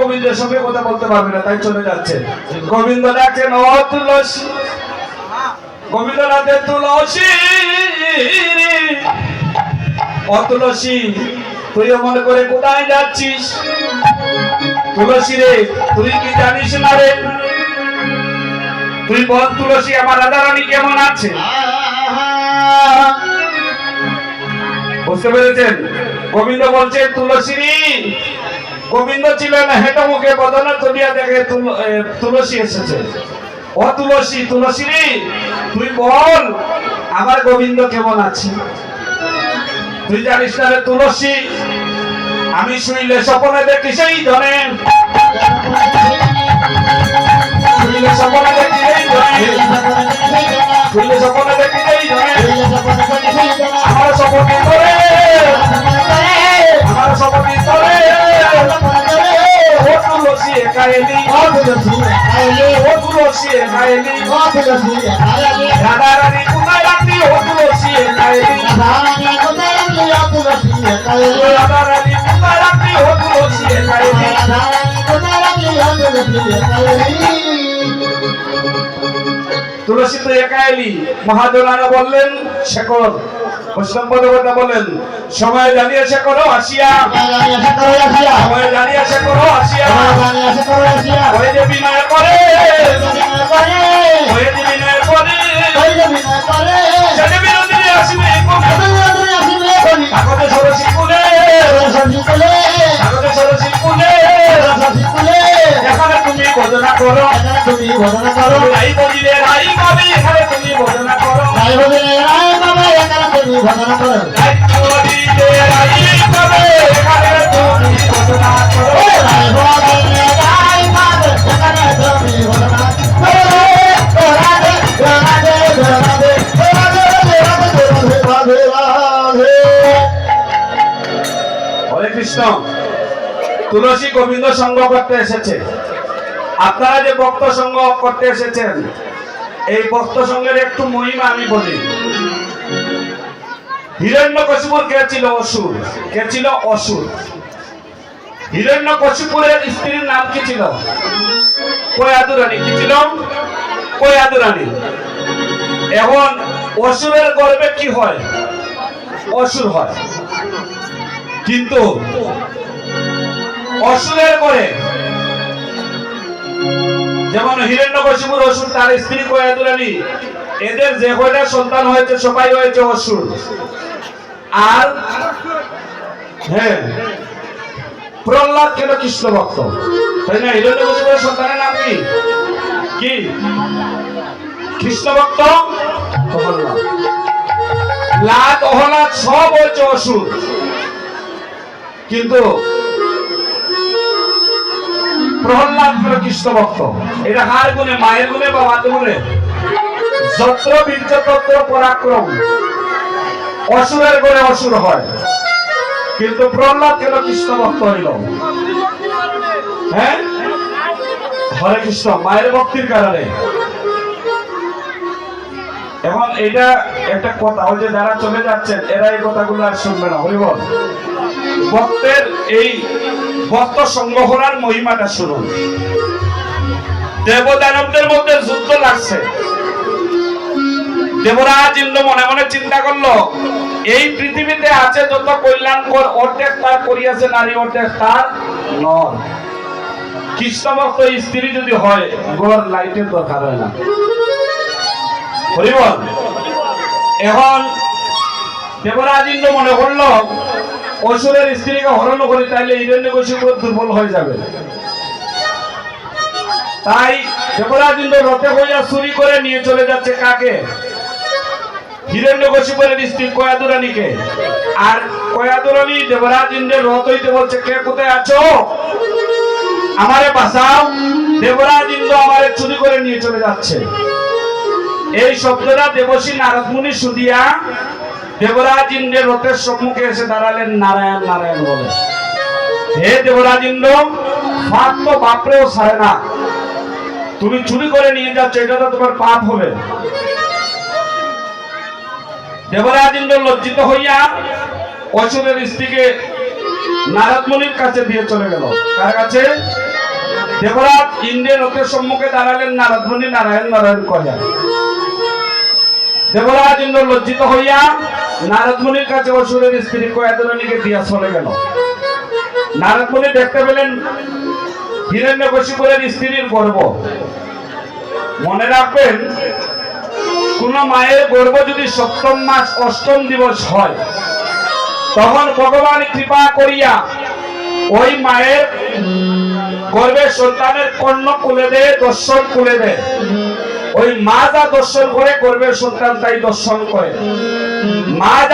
গোবিন্দের সঙ্গে কথা বলতে পারবে না, তাই চলে যাচ্ছে। গোবিন্দ ডাকেন ও তুলসী, গোবিন্দ ডাকে তুলসী, ও তুলসী তুই মনে করে কোথায় যাচ্ছিস? তুলসী রে তুই কি জানিস না রে? তুই বল তুলসী আমার রাধারানী কেমন আছে? বুঝতে পেরেছেন? গোবিন্দ বলছেন তুলসী, গোবিন্দ ছিলেন হেঁটো মুখে বদনা চলিয়া দেখে তুলসী এসেছে। ও তুলসী, তুলসী তুই বল আমার গোবিন্দ কেমন আছে? তুই জানিস না রে তুলসী, আমি শুইলে স্বপ্নে দেখি সেই ধরে, শুইলে স্বপ্নে দেখি সেই ধরে, শুইলে স্বপ্নে দেখি সেই ধরে, আমার স্বপ্নে ধরে, আমার স্বপ্নে ধরে, ও তুলসী একা এলি, ও তুলসী একা এলি, রাধা রানী কোথায় রাখলি? ও তুলসী একা এলি, রাধা রানী কোথায় রাখলি? ও তুলসী একা এলি। তুলসী তো একা এলি। মহাজনারা বললেন শেখর, বৈষ্ণব পদকতা বলেন সময় জানিয়ে শেখর আসিয়া, সময় জানিয়ে শেখর আসিয়া, হয়ে যে বিনয় করে, হয়ে যে বিনয় করে, সেটা বিনোদিনী আসিবে কাগজে সরসী কুলে, কাগজে সরসী কুলে, এখানে তুমি ভজনা করো, তুমি ভজনা করো, রাই বলিলে রাই পাবে, এখানে তুমি ভজনা করো, রাই বলিলে রাই পাবে, এখানে তুমি ভজনা করো, রাই বলিলে রাই পাবে, এখানে তুমি ভজনা করো, রাই বলিলে রাই পাবে, এখানে তুমি ভজনা করো। রাধে রাধে রাধে রাধে রাধে রাধে। হরে কৃষ্ণ। তুলসী গোবিন্দ সঙ্গ করতে এসেছে। আপনারা যে ভক্ত সঙ্গ করতে এসেছেন, এই ভক্ত সঙ্গের একটু মহিমা আমি বলি। হিরণ্যকশিপুর কে ছিল? অসুর। কে ছিল? অসুর। হিরণ্যকশিপুরের স্ত্রীর নাম কি ছিল? কয়াদুরানী। কি ছিল? কয়াদুরানী। এখন অসুরের গর্ভে কি হয়? অসুর হয়। কিন্তু অসুরের করে যেমন হিরণ্যকশিপুর অসুর, তার স্ত্রী কয়াদুরানী, এদের যে কয়টা সন্তান হয়েছে সবাই হয়েছে অসুর। আর হ্যাঁ, প্রহ্লাদ কেন কৃষ্ণ ভক্ত, তাই না? হিরণ্যকশিপুরের সন্তানের নাম কি? কি? কৃষ্ণ ভক্ত প্রহ্লাদ। লাদ অহলাদ সব হয়েছে অসুর। কিন্তু প্রহ্লাদ হল কৃষ্ণ ভক্ত। এটা কার গুণে? মায়ের গুণে বা মাতৃ গুণে? যত্র বীর্য তত্র পরাক্রম। অসুরের গুণে অসুর হয়, কিন্তু প্রহ্লাদ কেন কৃষ্ণ ভক্ত হইল? হ্যাঁ, হরে কৃষ্ণ, মায়ের ভক্তির কারণে। এখন এটা একটা কথা, ওই যে যারা চলে যাচ্ছেন এরা এই কথাগুলো আর শুনবে না। হরিবল। ভক্তের এই ভক্ত সংগ্রহণার মহিমাটা শুনুন। দেবদানবদের মধ্যে যুদ্ধ লাগছে। দেবরাজ ইন্দ্র মনে মনে চিন্তা করলো, এই পৃথিবীতে আছে যত কল্যাণকর, অর্ধেক তার করিয়াছে নারী, অর্ধেক তার নর। কৃষ্ণ ভক্ত স্ত্রী যদি হয়, গড় লাইটের দরকার হয় না। হরিবল। এখন দেবরাজ ইন্দ্র মনে করলো অসুরের স্ত্রীকে হরণ করি, তাইলে হিরণ্যকশিপুর দুর্বল হয়ে যাবে। তাই দেবরাজ ইন্দ্র রথে হইয়া চুরি করে নিয়ে চলে যাচ্ছে কাকে? হিরণ্যকশিপুরের স্ত্রী কয়াদুরানীকে। আর কয়াদুরানী দেবরাজ ইন্দ্রের রথ হইতে বলছে, কে কোথায় আছো? আমারে বাঁচাও, দেবরাজ ইন্দ্র আমারে চুরি করে নিয়ে চলে যাচ্ছে। এই শব্দটা দেবশ্রী নারদ মুনি শুনিয়া দেবরাজ ইন্দ্রের রথের সম্মুখে এসে দাঁড়ালেন, নারায়ণ নারায়ণ বলে। হে দেবরাজ ইন্দ্র, পাপ তো বাপরেও ছাড়ে না, তুমি চুরি করে নিয়ে যাচ্ছ, এটা তো তোমার পাপ হবে। দেবরাজ ইন্দ্র লজ্জিত হইয়া অসুরের স্ত্রীকে নারদ মুনির কাছে দিয়ে চলে গেল। কার কাছে? দেবরাজ ইন্দ্রের রথের সম্মুখে দাঁড়ালেন নারদমুনি নারায়ণ নারায়ণ কয়া। দেবরাজ ইন্দ্র লজ্জিত হইয়া নারদমুনির কাছে অসুরের স্ত্রী কয়াদুরানীকে দিয়া চলে গেল। নারদমুনি দেখতে পেলেন হিরণ্যকশিপুরের স্ত্রীর গর্ভ। মনে রাখবেন, কোন মায়ের গর্ভ যদি সপ্তম মাস অষ্টম দিবস হয়, তখন ভগবান কৃপা করিয়া ওই মায়ের গর্ভের সন্তানের কর্ণ খুলে দেয়, দর্শন খুলে দেয়। ওই মা যা দর্শন করে গর্ভের সন্তান তাই দর্শন করে। মা